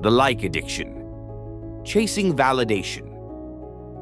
The like addiction. Chasing validation.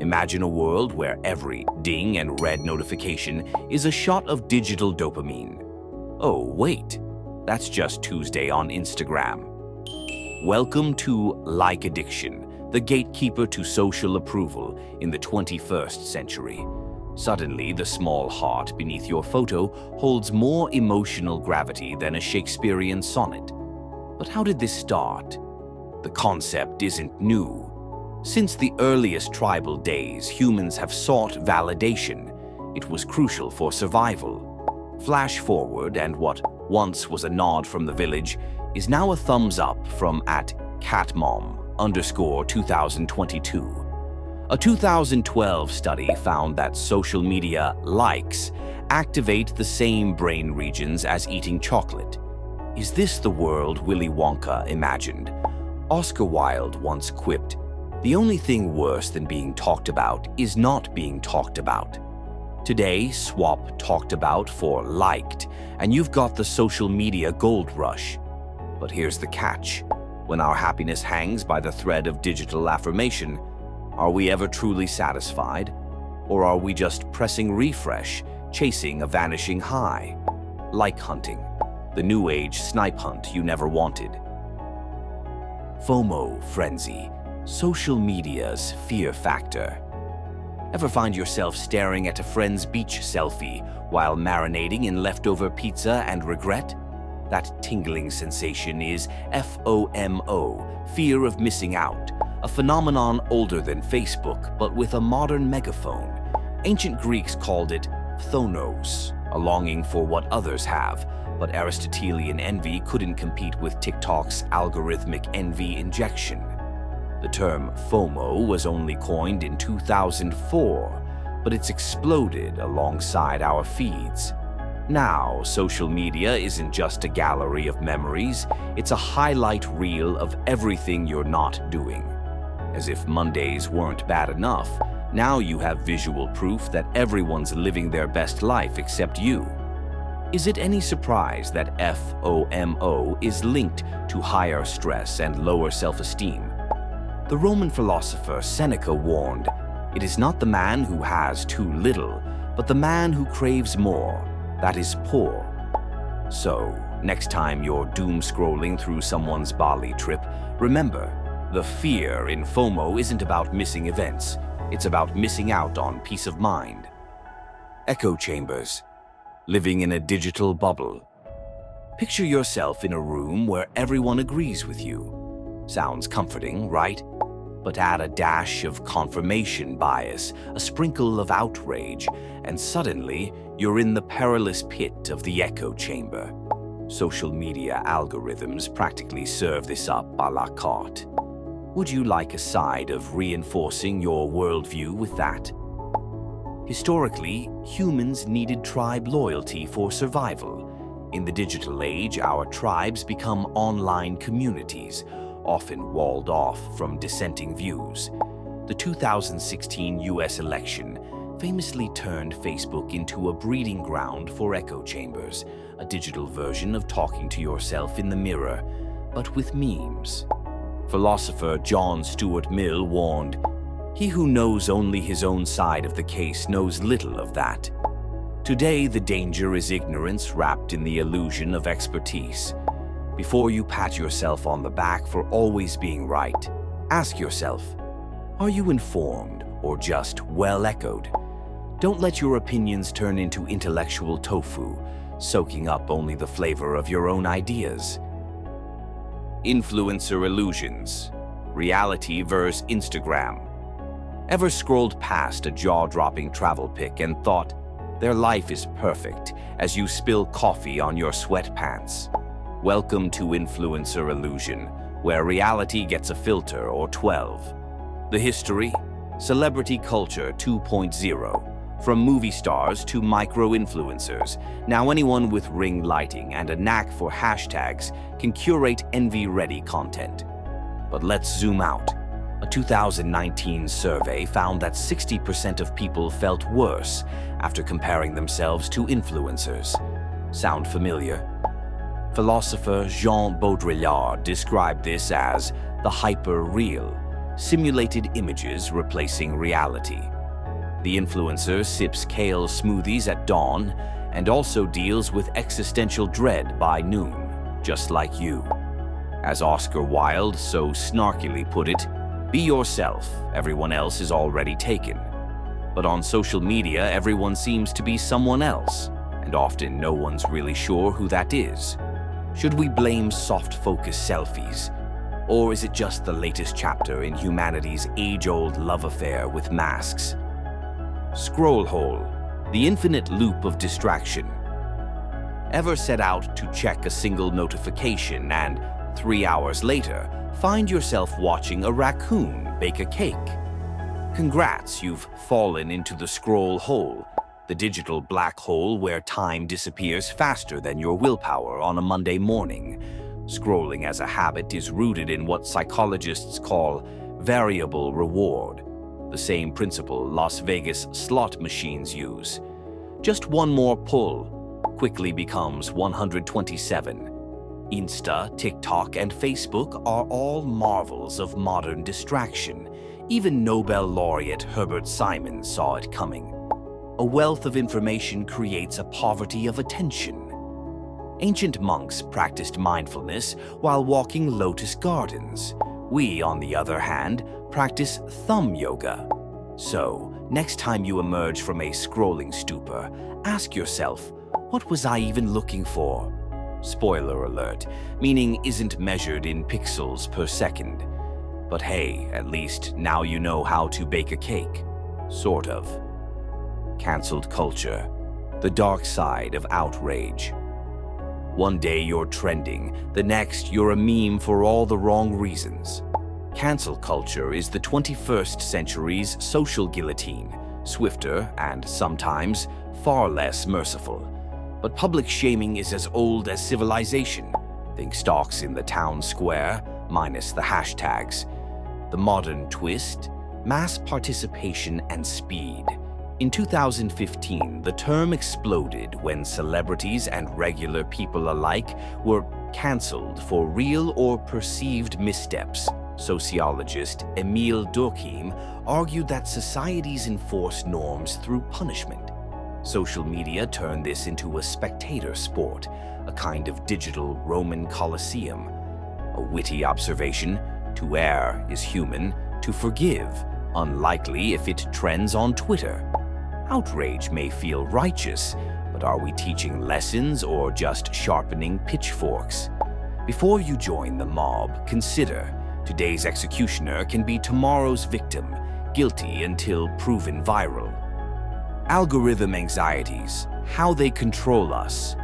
Imagine a world where every ding and red notification is a shot of digital dopamine. Oh, wait, that's just Tuesday on Instagram. Welcome to like addiction, the gatekeeper to social approval in the 21st century. Suddenly, the small heart beneath your photo holds more emotional gravity than a Shakespearean sonnet. But how did this start? The concept isn't new. Since the earliest tribal days, humans have sought validation. It was crucial for survival. Flash forward, and what once was a nod from the village is now a thumbs up from @catmom_2022. A 2012 study found that social media likes activate the same brain regions as eating chocolate. Is this the world Willy Wonka imagined? Oscar Wilde once quipped, "The only thing worse than being talked about is not being talked about." Today, swap talked about for liked, and you've got the social media gold rush. But here's the catch. When our happiness hangs by the thread of digital affirmation, are we ever truly satisfied? Or are we just pressing refresh, chasing a vanishing high? Like hunting, the new age snipe hunt you never wanted. FOMO frenzy, social media's fear factor. Ever find yourself staring at a friend's beach selfie while marinating in leftover pizza and regret? That tingling sensation is FOMO, fear of missing out, a phenomenon older than Facebook, but with a modern megaphone. Ancient Greeks called it phonos, a longing for what others have, but Aristotelian envy couldn't compete with TikTok's algorithmic envy injection. The term FOMO was only coined in 2004, but it's exploded alongside our feeds. Now, social media isn't just a gallery of memories, it's a highlight reel of everything you're not doing. As if Mondays weren't bad enough, now you have visual proof that everyone's living their best life except you. Is it any surprise that FOMO is linked to higher stress and lower self-esteem? The Roman philosopher Seneca warned, "It is not the man who has too little, but the man who craves more, that is poor." So, next time you're doom scrolling through someone's Bali trip, remember, the fear in FOMO isn't about missing events, it's about missing out on peace of mind. Echo chambers. Living in a digital bubble. Picture yourself in a room where everyone agrees with you. Sounds comforting, right? But add a dash of confirmation bias, a sprinkle of outrage, and suddenly you're in the perilous pit of the echo chamber. Social media algorithms practically serve this up à la carte. Would you like a side of reinforcing your worldview with that? Historically, humans needed tribe loyalty for survival. In the digital age, our tribes become online communities, often walled off from dissenting views. The 2016 US election famously turned Facebook into a breeding ground for echo chambers, a digital version of talking to yourself in the mirror, but with memes. Philosopher John Stuart Mill warned, "He who knows only his own side of the case knows little of that." Today, the danger is ignorance wrapped in the illusion of expertise. Before you pat yourself on the back for always being right, ask yourself, are you informed or just well echoed? Don't let your opinions turn into intellectual tofu, soaking up only the flavor of your own ideas. Influencer illusions. Reality versus Instagram. Ever scrolled past a jaw-dropping travel pic and thought, their life is perfect, as you spill coffee on your sweatpants? Welcome to influencer illusion, where reality gets a filter or 12. The history? Celebrity culture 2.0. From movie stars to micro-influencers, now anyone with ring lighting and a knack for hashtags can curate envy-ready content. But let's zoom out. A 2019 survey found that 60% of people felt worse after comparing themselves to influencers. Sound familiar? Philosopher Jean Baudrillard described this as the hyper-real, simulated images replacing reality. The influencer sips kale smoothies at dawn and also deals with existential dread by noon, just like you. As Oscar Wilde so snarkily put it, "Be yourself, everyone else is already taken." But on social media, everyone seems to be someone else, and often no one's really sure who that is. Should we blame soft-focus selfies? Or is it just the latest chapter in humanity's age-old love affair with masks? Scroll hole, the infinite loop of distraction. Ever set out to check a single notification and 3 hours later find yourself watching a raccoon bake a cake? Congrats, you've fallen into the scroll hole, the digital black hole where time disappears faster than your willpower on a Monday morning. Scrolling as a habit is rooted in what psychologists call variable reward, the same principle Las Vegas slot machines use. Just one more pull quickly becomes 127. Insta, TikTok, and Facebook are all marvels of modern distraction. Even Nobel laureate Herbert Simon saw it coming. A wealth of information creates a poverty of attention. Ancient monks practiced mindfulness while walking lotus gardens. We, on the other hand, practice thumb yoga. So, next time you emerge from a scrolling stupor, ask yourself, what was I even looking for? Spoiler alert, meaning isn't measured in pixels per second. But hey, at least now you know how to bake a cake. Sort of. Cancelled culture. The dark side of outrage. One day you're trending, the next you're a meme for all the wrong reasons. Cancel culture is the 21st century's social guillotine, swifter and sometimes far less merciful. But public shaming is as old as civilization. Think stocks in the town square, minus the hashtags. The modern twist, mass participation and speed. In 2015, the term exploded when celebrities and regular people alike were cancelled for real or perceived missteps. Sociologist Emil Durkheim argued that societies enforce norms through punishment. Social media turned this into a spectator sport, a kind of digital Roman Colosseum. A witty observation: to err is human, to forgive unlikely if it trends on Twitter. Outrage may feel righteous, but are we teaching lessons or just sharpening pitchforks? Before you join the mob, consider today's executioner can be tomorrow's victim, guilty until proven viral. Algorithm anxieties, how they control us.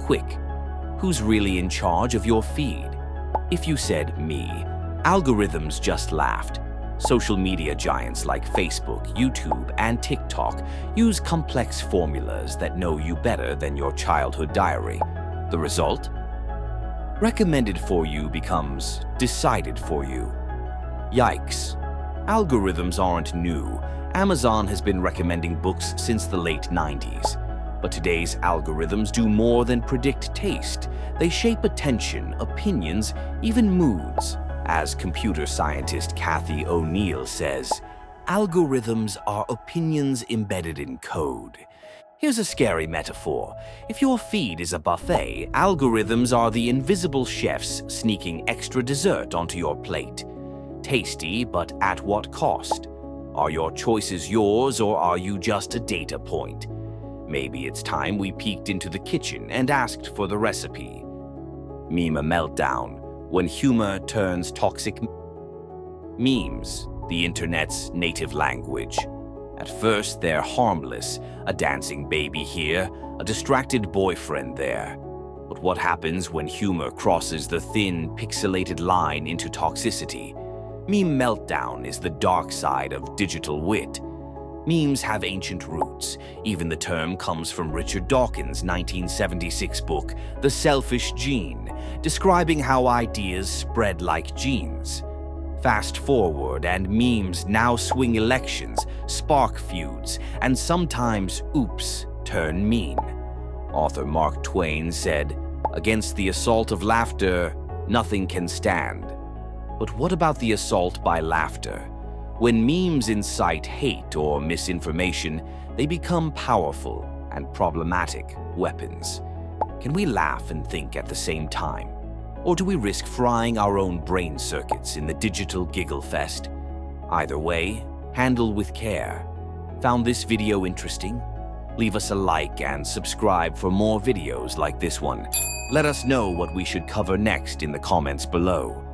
Quick, who's really in charge of your feed? If you said me, algorithms just laughed. Social media giants like Facebook, YouTube, and TikTok use complex formulas that know you better than your childhood diary. The result? Recommended for you becomes decided for you. Yikes. Algorithms aren't new. Amazon has been recommending books since the late 90s. But today's algorithms do more than predict taste. They shape attention, opinions, even moods. As computer scientist Kathy O'Neill says, algorithms are opinions embedded in code. Here's a scary metaphor. If your feed is a buffet, algorithms are the invisible chefs sneaking extra dessert onto your plate. Tasty, but at what cost? Are your choices yours, or are you just a data point? Maybe it's time we peeked into the kitchen and asked for the recipe. Meme meltdown. When humor turns toxic. Memes, the internet's native language. At first, they're harmless, a dancing baby here, a distracted boyfriend there. But what happens when humor crosses the thin, pixelated line into toxicity? Meme meltdown is the dark side of digital wit. Memes have ancient roots. Even the term comes from Richard Dawkins' 1976 book, The Selfish Gene, describing how ideas spread like genes. Fast forward, and memes now swing elections, spark feuds, and sometimes, oops, turn mean. Author Mark Twain said, "Against the assault of laughter, nothing can stand." But what about the assault by laughter? When memes incite hate or misinformation, they become powerful and problematic weapons. Can we laugh and think at the same time? Or do we risk frying our own brain circuits in the digital giggle fest? Either way, handle with care. Found this video interesting? Leave us a like and subscribe for more videos like this one. Let us know what we should cover next in the comments below.